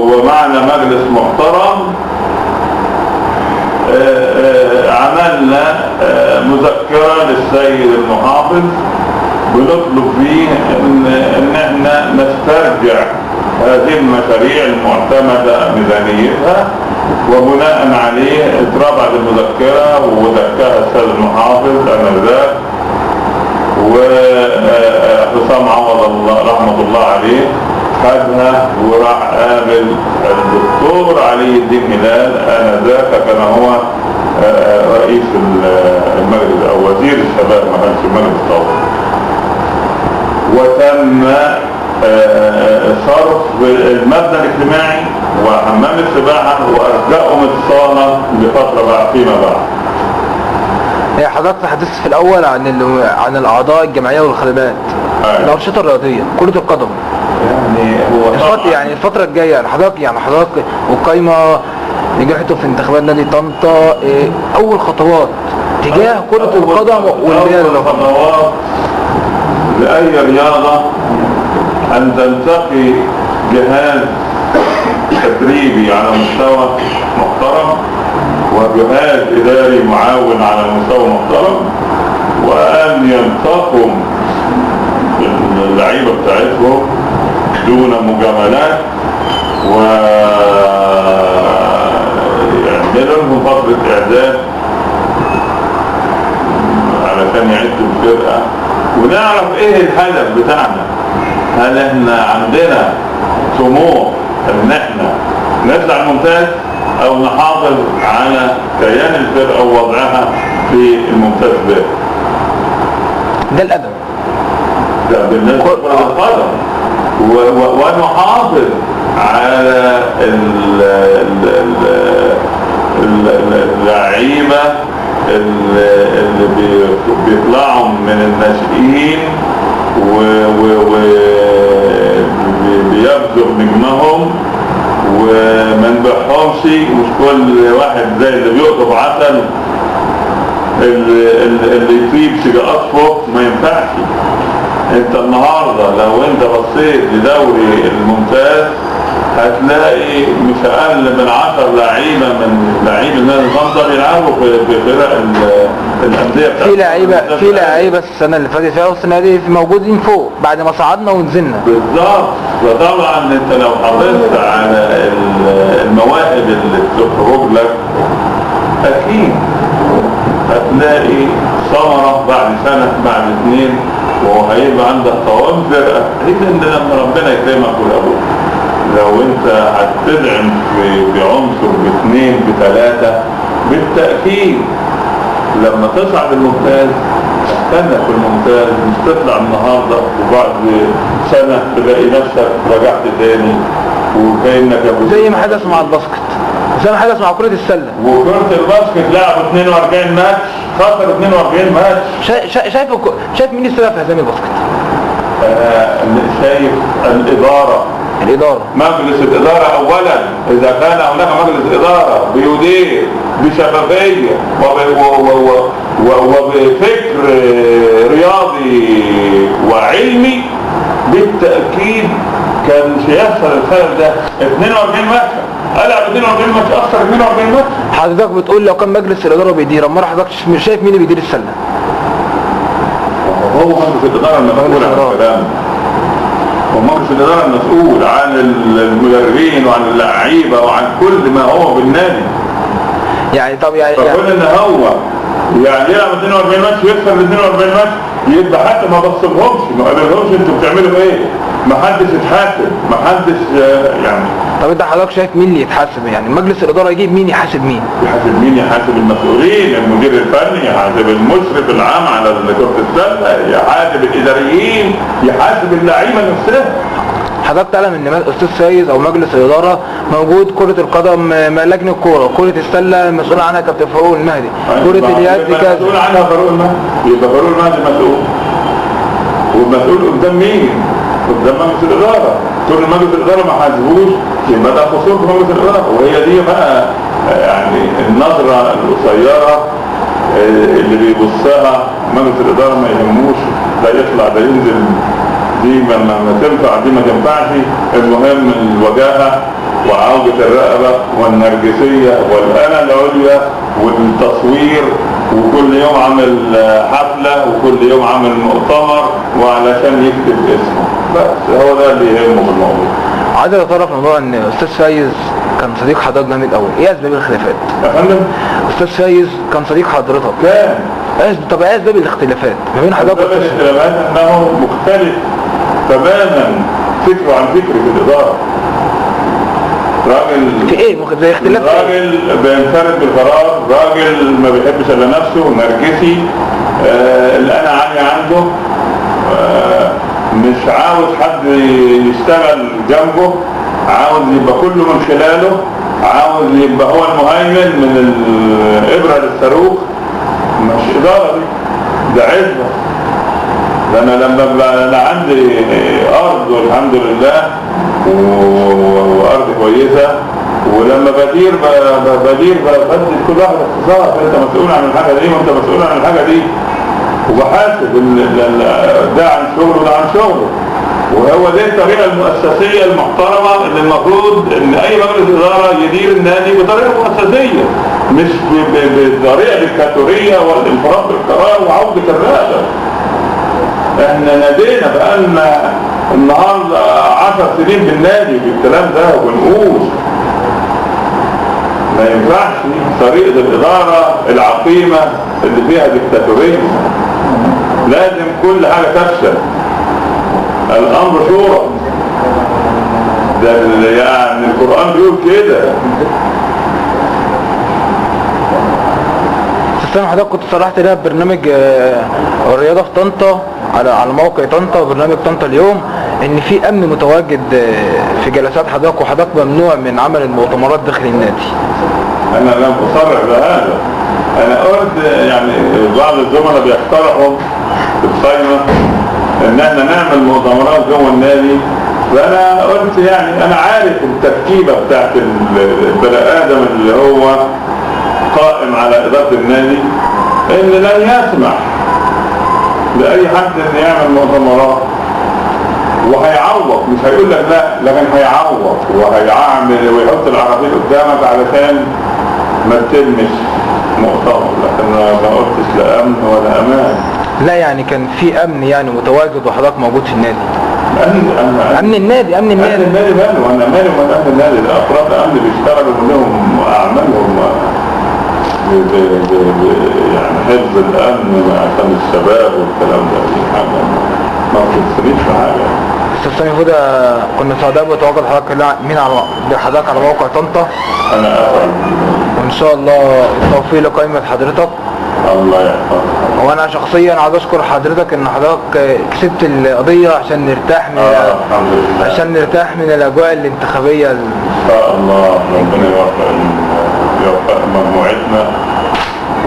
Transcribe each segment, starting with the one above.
ومعنا مجلس محترم. عملنا مذكرة للسيد المحافظ بنطلب فيه ان احنا نسترجع هذه المشاريع المعتمدة ميزانيتها، وبناء عليه اترفعت المذكرة وذكرها السيد المحافظ انذاك، وحسام عوض الله رحمة الله عليه خدها وراح قابل الدكتور علي الدين هلال انذاك، كان هو رئيس المجلس او وزير الشباب، ما كانش المجلس القومي، وتم صرف المبنى الاجتماعي وحمام السباحه وارجائهم الصاله لفتره فيما بعد. هي حضرتك تحدثت في الاول عن الاعضاء الجمعيه والخدمات، الانشطه الرياضيه، كره القدم. يعني الفتره الجايه حضرتك والقايمه نجحتوا في انتخابات نادي طنطا، اول خطوات تجاه كره القدم والرياضه. اول خطوات لاي رياضه ان تلتقي جهاز تدريبي على مستوى محترم وجهاز اداري معاون على مستوى محترم، وان يلتقوا اللعيبه بتاعتهم دون مجاملات، ويعملوا لهم فتره اعداد علشان يعدوا الفرقه ونعرف ايه الهدف بتاعنا. هل احنا عندنا طموح ان احنا نطلع الممتاز او نحافظ على كيان الفرقه ووضعها في الممتاز ب؟ ده الادب. ده بالنسبه لكره القدم، ونحافظ على اللعيبه اللي بيطلعوا من الناشئين وبيبذر نجمهم وما نبيعهمش، مش كل واحد زي اللي بيقطف عسل اللي يطيب سجاءات فوق ما ينفعش. انت النهارده لو انت بصيت لدوري الممتاز هتلاقي مش اقل من 10 لعيبه من لعيبه نادي طنطا بيلعبوا في فرق الانديه بتاعتهم. في لعيبه السنه اللي فاتت فيها والسنه دي موجودين فوق بعد ما صعدنا ونزلنا. بالظبط. فطبعا انت لو حافظت على المواهب اللي بتخرج لك اكيد هتلاقي ثمره بعد سنه بعد 2، وهيبقى عندك قوام فرقه. اذا لما ربنا يكرمك ولابوك لو انت هتدعم بعنصر باثنين بثلاثة بالتأكيد لما تصعد الممتاز هتستنى في الممتاز، مش تطلع النهاردة وبعد سنة تلاقي نفسك رجعت تاني وكأنك زي ما حدث مع الباسكت، زي ما حدث مع كرة السلة. وكرة الباسكت لعبوا 42 ماتش خسر 42 ماتش. شايف مين السبب في هزيمة الباسكت؟ شايف الإدارة. مجلس الإدارة أولا. إذا كان هناك مجلس إدارة بيدير بشفافية وبفكر رياضي وعلمي بالتأكيد كان سيحصل الخلل ده. 42 ماتش ألعب 42 ماتش أخسر 42 ماتش. حضرتك بتقول لو كان مجلس الإدارة بيدير، أما حضرتك مش شايف مين اللي بيدير السلة؟ هو مجلس الإدارة المسؤول عن الكلام، ومجلس الإدارة المسؤول عن المدربين وعن اللعيبة وعن كل ما هو بالنادي. يعني طب فكل ان هو يلعب 42 ماتش ويكسب 42 ماتش يبقى حتى ما بصلهمش ما قالهمش انتوا بتعملوا ايه، ما حدش يتحاسب، ما حدش يعني. طب انت حضرتك شايف مين اللي يتحاسب؟ يعني مجلس الإدارة يجيب مين يحاسب مين؟ يحاسب المسؤولين، المدير الفني يحاسب المشرف العام على كرة السلة، يحاسب الإداريين، يحاسب اللعيبة نفسها. حضرتك تعلم ان الاستاذ سيد او مجلس الاداره موجود، كره القدم لجنه الكوره، كره السله مسؤول عنها كابتن فاروق المهدي، كره اليد كذا مسؤول عنها فاروق المهدي. يبقى فاروق المهدي مسؤول، والمسؤول قدام مين؟ قدام مجلس الاداره. كل مجلس الاداره ما حاسبوش يبقى ده خصوص في مجلس الاداره. وهي دي بقى يعني النظره القصيره اللي بيبصها مجلس الاداره ما يهموش ده يطلع ده ينزل، دي ما تنفع دي ما تنفعش، المهم الوجاهه وعوجة الرقبة والنرجسية والأنا العليا والتصوير، وكل يوم عامل حفلة وكل يوم عامل مؤتمر وعلشان يكتب اسمه، بس هو ده اللي يهمه في الموضوع. عايز اتطرق موضوع ان استاذ فايز كان صديق حضرتك جامد قوي، ايه اسباب الخلافات؟ يا فندم استاذ فايز كان صديق حضرتك، كان طب ايه اسباب الاختلافات ما بين حضرتك أسباب الاختلافات انه مختلف تماما فكره عن فكري في الاداره. راجل في ايه زي اختلاف راجل بينفرد بالقرار، راجل ما بيحبش الا نفسه، نرجسي، الانا عالية عنده، مش عاوز حد يشتغل جنبه، عاوز يبقى كله من خلاله، عاوز يبقى هو المهيمن من الابره للصاروخ. مش اداره دي، ده عزبه. ده انا لما انا عندي ارض والحمد لله وارض كويسه، ولما بدير بدي كل واحد اختصاص، انت مسؤول عن الحاجه دي وانت مسؤول عن الحاجه دي، وبحاسب ده عن شغله وده عن شغله. وهو دي الطريقه المؤسسيه المحترمه اللي المفروض ان اي مجلس اداره يدير النادي بطريقه مؤسسيه، مش بطريقه ديكتاتوريه والانفراد بالقرار وعوده الرئاسه. احنا نادينا بقالنا النهارده 10 سنين بالنادي بالكلام ده وبنقول ما ينفعش طريقه الاداره العقيمه اللي فيها ديكتاتوريه. لازم كل حاجه تفشل، الامر شورى، ده يعني القرآن بيقول كده. استاذ حضرتك كنت صرحت لها برنامج الرياضة في طنطا على موقع طنطا وبرنامج طنطا اليوم ان في امن متواجد في جلسات حضرتك، وحضرتك ممنوع من عمل المؤتمرات داخل النادي. انا لم اصرح بهذا، انا قلت يعني بعض الزملاء بيقترحوا في القائمة ان احنا نعمل مؤتمرات جوه النادي، فانا قلت يعني انا عارف التركيبة بتاعت البني ادم اللي هو قائم على ادارة النادي، ان لن يسمح لاي حد ان يعمل مؤتمرات، وهيعوض، مش هيقول لك لا، لكن هيعوض وهيعمل ويحط العربية قدامك علشان ما تتمش مؤتمر. لكن ما قلتش لا امن ولا امان. لا يعني كان في امن يعني متواجد وحضرتك موجود في النادي. امن النادي امن النادي ماله، وانا مالي ومال امن النادي؟ الافراد امن بيشتغلوا لهم اعمالهم يعني حفظ الامن عشان الشباب والكلام ده، دي حاجه ما بتفرقش في حاجه. استاذ سامي هدى، كنا سعداء بتواجد حضرتك مين حضرتك على موقع طنطا. انا اسعد وان شاء الله التوفيق لقائمة حضرتك. الله يحفظك. وانا شخصيا عايز اشكر حضرتك ان حضرتك كسبت القضية عشان نرتاح من الحمد لله، عشان نرتاح من الاجواء الانتخابية ان شاء الله. ربنا يوفق مجموعتنا،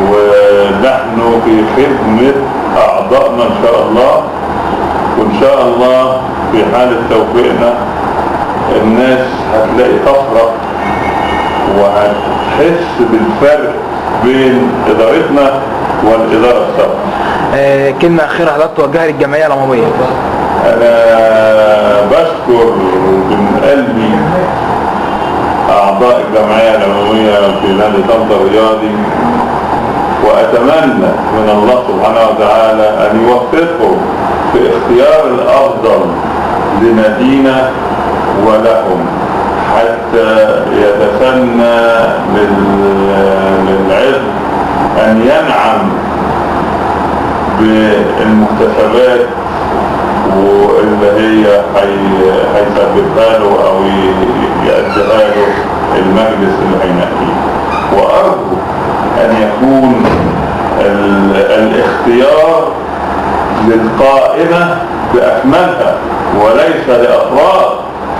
ونحن في خدمة اعضائنا ان شاء الله، وان شاء الله في حالة توفيقنا الناس هتلاقي طفرة وهتحس بالفرق بين ادارتنا والاداره السابقه. كلمه اخيره حضرتك توجهها للجمعيه العموميه. انا بشكر من قلبي اعضاء الجمعيه العموميه في نادي طنطا الرياضي، واتمنى من الله سبحانه وتعالى ان يوفقهم في اختيار الافضل لنادينا ولهم، حتى يتسنى للعلم ان ينعم بالمكتسبات واللي هي هيسببها له او يأديها له المجلس اللي هينقيه. وارجو ان يكون الاختيار للقائمة باكملها وليس لافراد،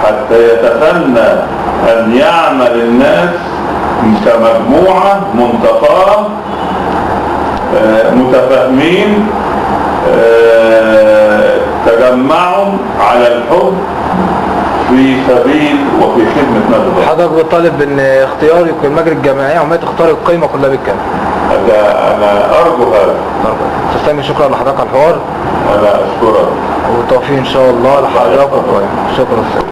حتى يتسنى ان يعمل الناس كمجموعة منتقاة متفاهمين، تجمعوا على الحب في سبيل وفي خدمة نادي. حضرتك بتطالب ان اختيار يكون مجلس الجمعية وما تختار القيمة كلها بالكامل. انا ارجو هذا. استاذ سامي شكرا لحضرتك على الحوار. انا اشكرك والتوفيق ان شاء الله لحضرتك والقائمة. شكرا.